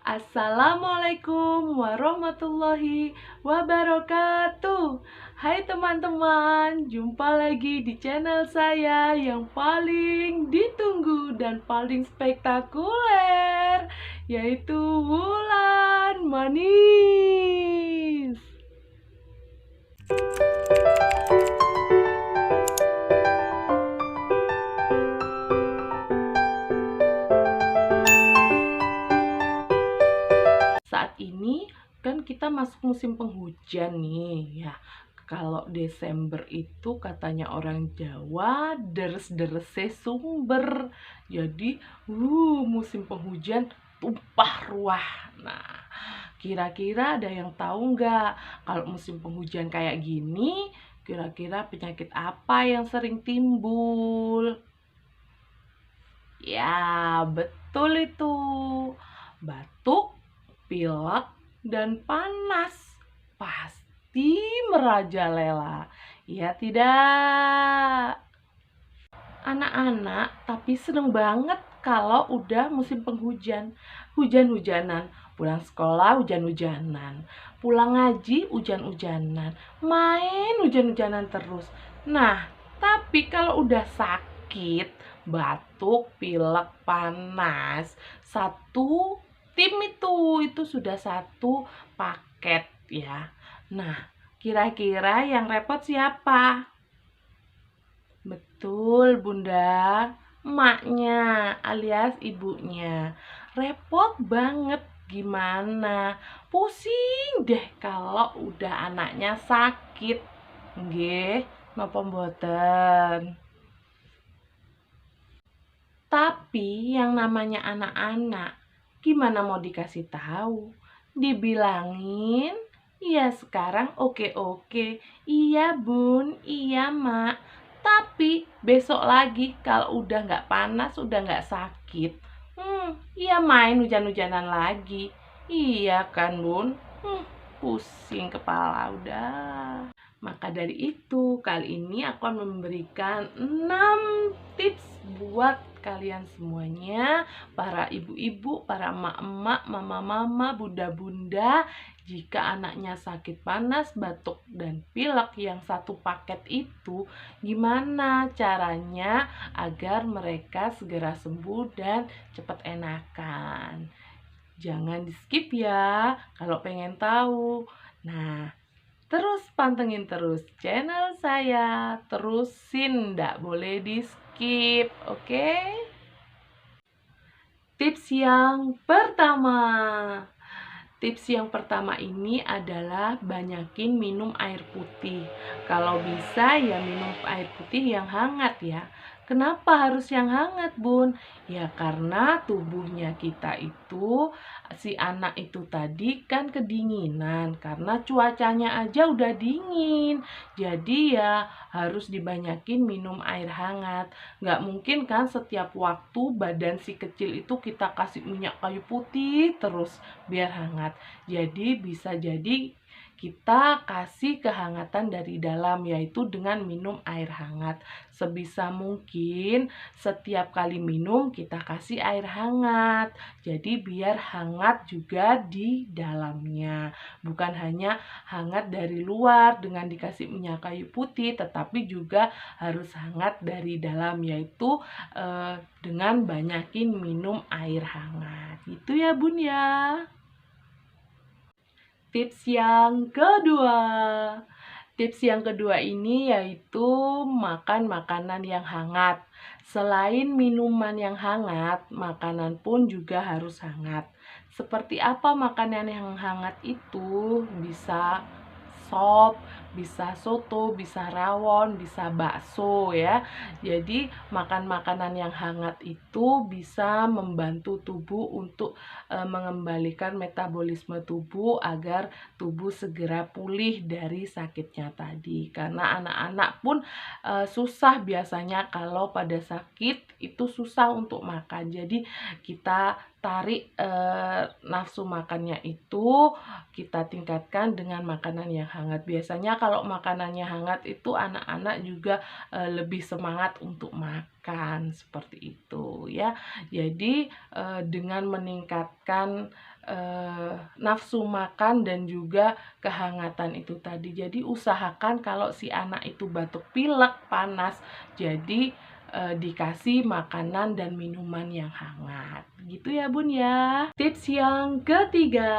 Assalamualaikum warahmatullahi wabarakatuh. Hai teman-teman, jumpa lagi di channel saya yang paling ditunggu dan paling spektakuler, yaitu Wulan Manis. Saat ini kan kita masuk musim penghujan nih ya. Kalau Desember itu katanya orang Jawa deres-derese sumber. Jadi, musim penghujan tumpah ruah. Nah, kira-kira ada yang tahu nggak kalau musim penghujan kayak gini, kira-kira penyakit apa yang sering timbul? Ya, betul itu. Batuk, pilek, dan panas pasti merajalela. Ya tidak? Anak-anak tapi seneng banget kalau udah musim penghujan. Hujan-hujanan, pulang sekolah hujan-hujanan, pulang ngaji hujan-hujanan, main hujan-hujanan terus. Nah, tapi kalau udah sakit, batuk, pilek, panas, satu tim itu sudah satu paket ya. Nah, kira-kira yang repot siapa? Betul, Bunda. Emaknya alias ibunya. Repot banget gimana? Pusing deh kalau udah anaknya sakit. Nggih, napa mboten? Tapi yang namanya anak-anak, gimana mau dikasih tahu? Dibilangin, iya sekarang oke-oke. Iya bun, iya mak. Tapi besok lagi kalau udah nggak panas, udah nggak sakit. Iya main hujan-hujanan lagi. Iya kan bun? Pusing kepala udah. Maka dari itu, kali ini aku akan memberikan 6 tips buat kalian semuanya, para ibu-ibu, para emak-emak, mama-mama, bunda-bunda, jika anaknya sakit panas, batuk, dan pilek yang satu paket itu, gimana caranya agar mereka segera sembuh dan cepat enakan. Jangan di-skip ya, kalau pengen tahu. Nah, terus pantengin terus channel saya, terusin, ndak boleh di skip, oke? Tips yang pertama ini adalah banyakin minum air putih. Kalau bisa ya minum air putih yang hangat ya. Kenapa harus yang hangat, Bun? Ya karena tubuhnya kita itu, si anak itu tadi kan kedinginan karena cuacanya aja udah dingin. Jadi ya harus dibanyakin minum air hangat. Nggak mungkin kan setiap waktu badan si kecil itu kita kasih minyak kayu putih terus biar hangat. Jadi bisa jadi kita kasih kehangatan dari dalam, yaitu dengan minum air hangat. Sebisa mungkin setiap kali minum kita kasih air hangat. Jadi biar hangat juga di dalamnya. Bukan hanya hangat dari luar dengan dikasih minyak kayu putih, tetapi juga harus hangat dari dalam, yaitu dengan banyakin minum air hangat. Itu ya Bun ya. Tips yang kedua. Tips yang kedua ini yaitu makan makanan yang hangat. Selain minuman yang hangat, makanan pun juga harus hangat. Seperti apa makanan yang hangat itu? Bisa sop, bisa soto, bisa rawon, bisa bakso ya. Jadi makan makanan yang hangat itu bisa membantu tubuh untuk mengembalikan metabolisme tubuh agar tubuh segera pulih dari sakitnya tadi. Karena anak-anak pun susah biasanya kalau pada sakit itu susah untuk makan. Jadi kita tarik nafsu makannya itu kita tingkatkan dengan makanan yang hangat. Biasanya kalau makanannya hangat itu anak-anak juga lebih semangat untuk makan, seperti itu ya. Jadi dengan meningkatkan nafsu makan dan juga kehangatan itu tadi. Jadi usahakan kalau si anak itu batuk pilek panas, jadi dikasih makanan dan minuman yang hangat. Gitu ya Bun ya. Tips yang ketiga.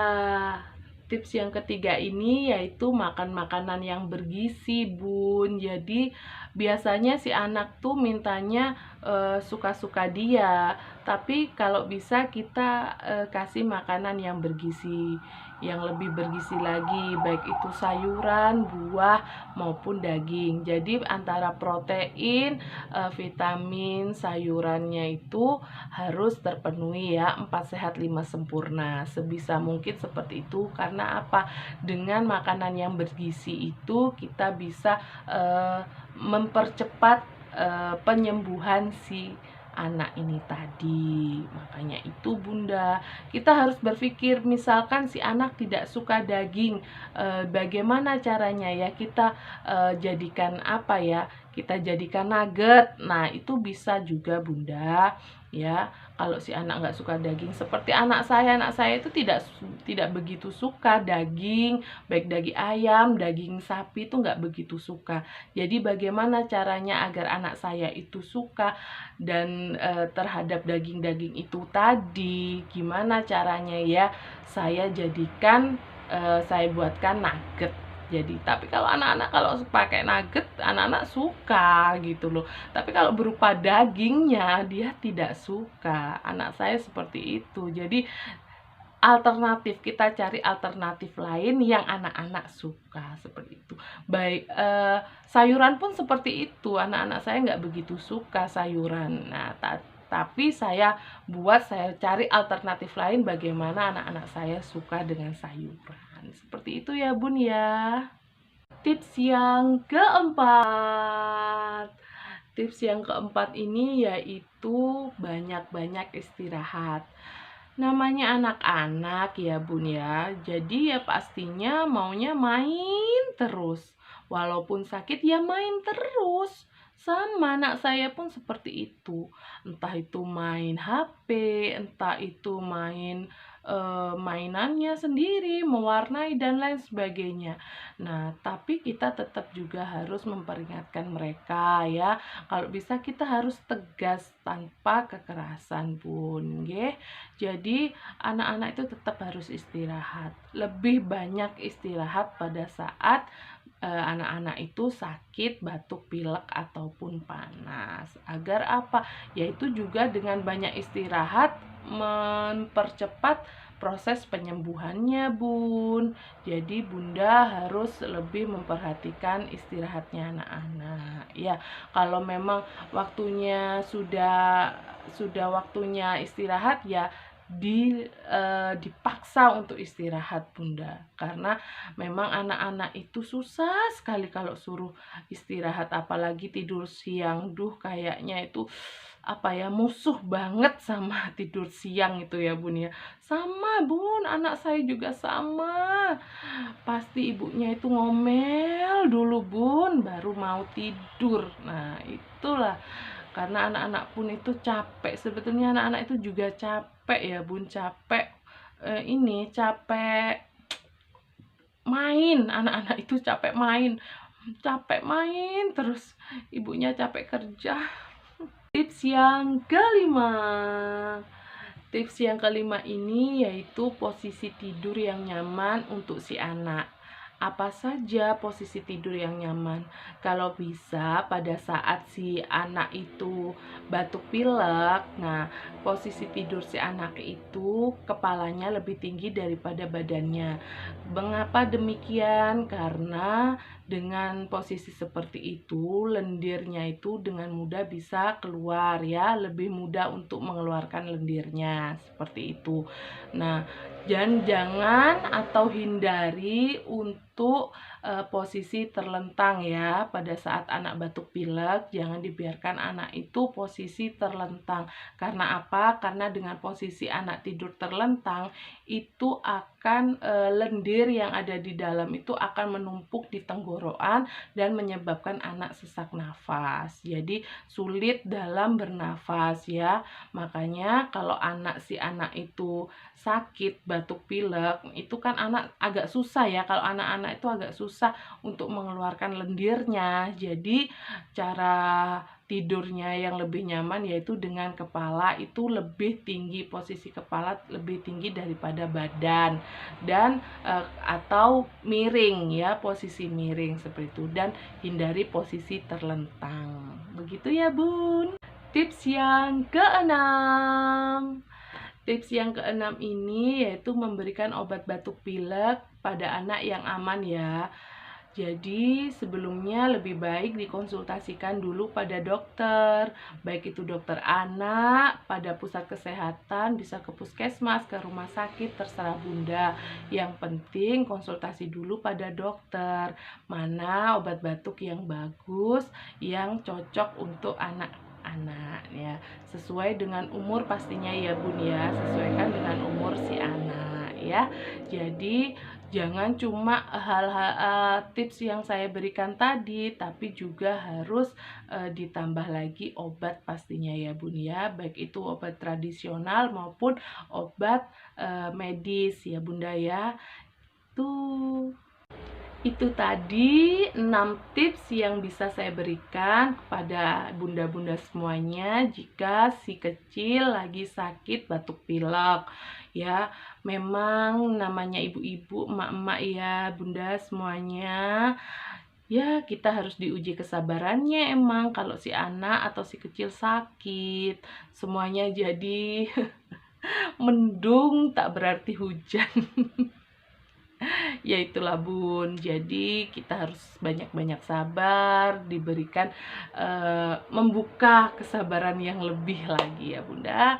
Tips yang ketiga ini yaitu makan makanan yang bergizi Bun. Jadi biasanya si anak tuh mintanya suka-suka dia. Tapi kalau bisa kita kasih makanan yang bergizi, yang lebih bergizi lagi, baik itu sayuran, buah maupun daging. Jadi antara protein, vitamin, sayurannya itu harus terpenuhi ya, 4 sehat 5 sempurna. Sebisa mungkin seperti itu, karena apa? Dengan makanan yang bergizi itu kita bisa mempercepat penyembuhan si anak ini tadi. Makanya itu Bunda, kita harus berpikir, misalkan si anak tidak suka daging, bagaimana caranya ya, kita jadikan apa ya, kita jadikan nugget. Nah itu bisa juga Bunda ya. Kalau si anak nggak suka daging, seperti anak saya itu tidak begitu suka daging, baik daging ayam, daging sapi itu nggak begitu suka. Jadi bagaimana caranya agar anak saya itu suka dan terhadap daging-daging itu tadi, gimana caranya ya, saya jadikan saya buatkan nugget. Jadi, tapi kalau anak-anak kalau pakai nugget, anak-anak suka gitu loh. Tapi kalau berupa dagingnya, dia tidak suka. Anak saya seperti itu. Jadi, alternatif, kita cari alternatif lain yang anak-anak suka, seperti itu. Baik, sayuran pun seperti itu. Anak-anak saya nggak begitu suka sayuran. Nah, tapi saya cari alternatif lain bagaimana anak-anak saya suka dengan sayuran. Seperti itu ya Bun ya. Tips yang keempat. Tips yang keempat ini yaitu banyak-banyak istirahat. Namanya anak-anak ya Bun ya. Jadi ya pastinya maunya main terus. Walaupun sakit ya main terus. Sama anak saya pun seperti itu. Entah itu main HP, entah itu main mainannya sendiri, mewarnai dan lain sebagainya. Nah, tapi kita tetap juga harus memperingatkan mereka ya. Kalau bisa kita harus tegas tanpa kekerasan Bun, nggih. Jadi anak-anak itu tetap harus istirahat. Lebih banyak istirahat pada saat anak-anak itu sakit, batuk, pilek ataupun panas. Agar apa? Yaitu juga dengan banyak istirahat mempercepat proses penyembuhannya Bun. Jadi Bunda harus lebih memperhatikan istirahatnya anak-anak. Ya, kalau memang waktunya sudah waktunya istirahat ya dipaksa untuk istirahat Bunda, karena memang anak-anak itu susah sekali kalau suruh istirahat, apalagi tidur siang. Kayaknya itu apa ya, musuh banget sama tidur siang itu ya Bun ya. Sama Bun, anak saya juga sama. Pasti ibunya itu ngomel dulu Bun, baru mau tidur. Nah itulah, karena anak-anak pun itu capek. Sebetulnya anak-anak itu juga capek ya Bun, capek capek main. Anak-anak itu capek main terus, ibunya capek kerja. Tips yang kelima. Tips yang kelima ini yaitu posisi tidur yang nyaman untuk si anak. Apa saja posisi tidur yang nyaman? Kalau bisa pada saat si anak itu batuk pilek, nah posisi tidur si anak itu kepalanya lebih tinggi daripada badannya. Mengapa demikian? Karena dengan posisi seperti itu, lendirnya itu dengan mudah bisa keluar ya, lebih mudah untuk mengeluarkan lendirnya, seperti itu. Nah, jangan atau hindari untuk untuk posisi terlentang ya. Pada saat anak batuk pilek, jangan dibiarkan anak itu posisi terlentang. Karena apa? Karena dengan posisi anak tidur terlentang, itu akan lendir yang ada di dalam itu akan menumpuk di tenggorokan dan menyebabkan anak sesak nafas. Jadi sulit dalam bernafas ya. Makanya kalau si anak itu sakit batuk pilek, itu kan anak agak susah ya. Kalau anak-anak itu agak susah untuk mengeluarkan lendirnya. Jadi cara tidurnya yang lebih nyaman yaitu dengan kepala itu lebih tinggi, posisi kepala lebih tinggi daripada badan, dan atau miring ya, posisi miring seperti itu, dan hindari posisi terlentang. Begitu ya Bun. Tips yang keenam. Tips yang keenam ini yaitu memberikan obat batuk pilek pada anak yang aman ya. Jadi sebelumnya lebih baik dikonsultasikan dulu pada dokter, baik itu dokter anak, pada pusat kesehatan, bisa ke puskesmas, ke rumah sakit, terserah Bunda. Yang penting konsultasi dulu pada dokter, mana obat batuk yang bagus, yang cocok untuk anak-anak ya. Sesuai dengan umur pastinya ya Bun ya, sesuaikan dengan umur si anak ya. Jadi jangan cuma hal-hal tips yang saya berikan tadi, tapi juga harus ditambah lagi obat pastinya ya Bun ya, baik itu obat tradisional maupun obat medis ya Bunda ya. Itu tadi 6 tips yang bisa saya berikan kepada bunda-bunda semuanya jika si kecil lagi sakit batuk pilek. Ya, memang namanya ibu-ibu, emak-emak ya, bunda semuanya. Ya, kita harus diuji kesabarannya emang kalau si anak atau si kecil sakit. Semuanya jadi mendung tak berarti hujan. Ya itulah Bun, jadi kita harus banyak-banyak sabar, diberikan membuka kesabaran yang lebih lagi ya Bunda.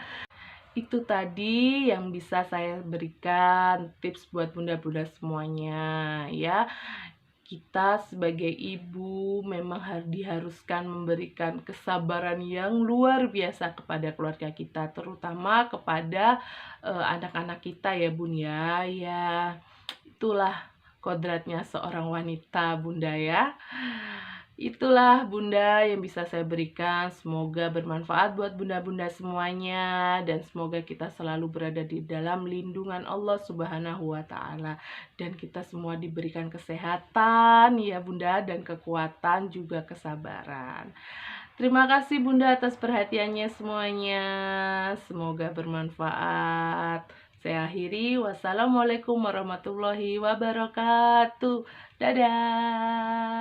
Itu tadi yang bisa saya berikan tips buat bunda-bunda semuanya ya. Kita sebagai ibu memang diharuskan memberikan kesabaran yang luar biasa kepada keluarga kita, terutama kepada anak-anak kita ya Bun ya. Ya, itulah kodratnya seorang wanita Bunda ya. Itulah Bunda yang bisa saya berikan. Semoga bermanfaat buat bunda-bunda semuanya, dan semoga kita selalu berada di dalam lindungan Allah Subhanahu wa Ta'ala, dan kita semua diberikan kesehatan ya Bunda, dan kekuatan juga kesabaran. Terima kasih Bunda atas perhatiannya semuanya. Semoga bermanfaat. Saya akhiri. Wassalamualaikum warahmatullahi wabarakatuh. Dadah.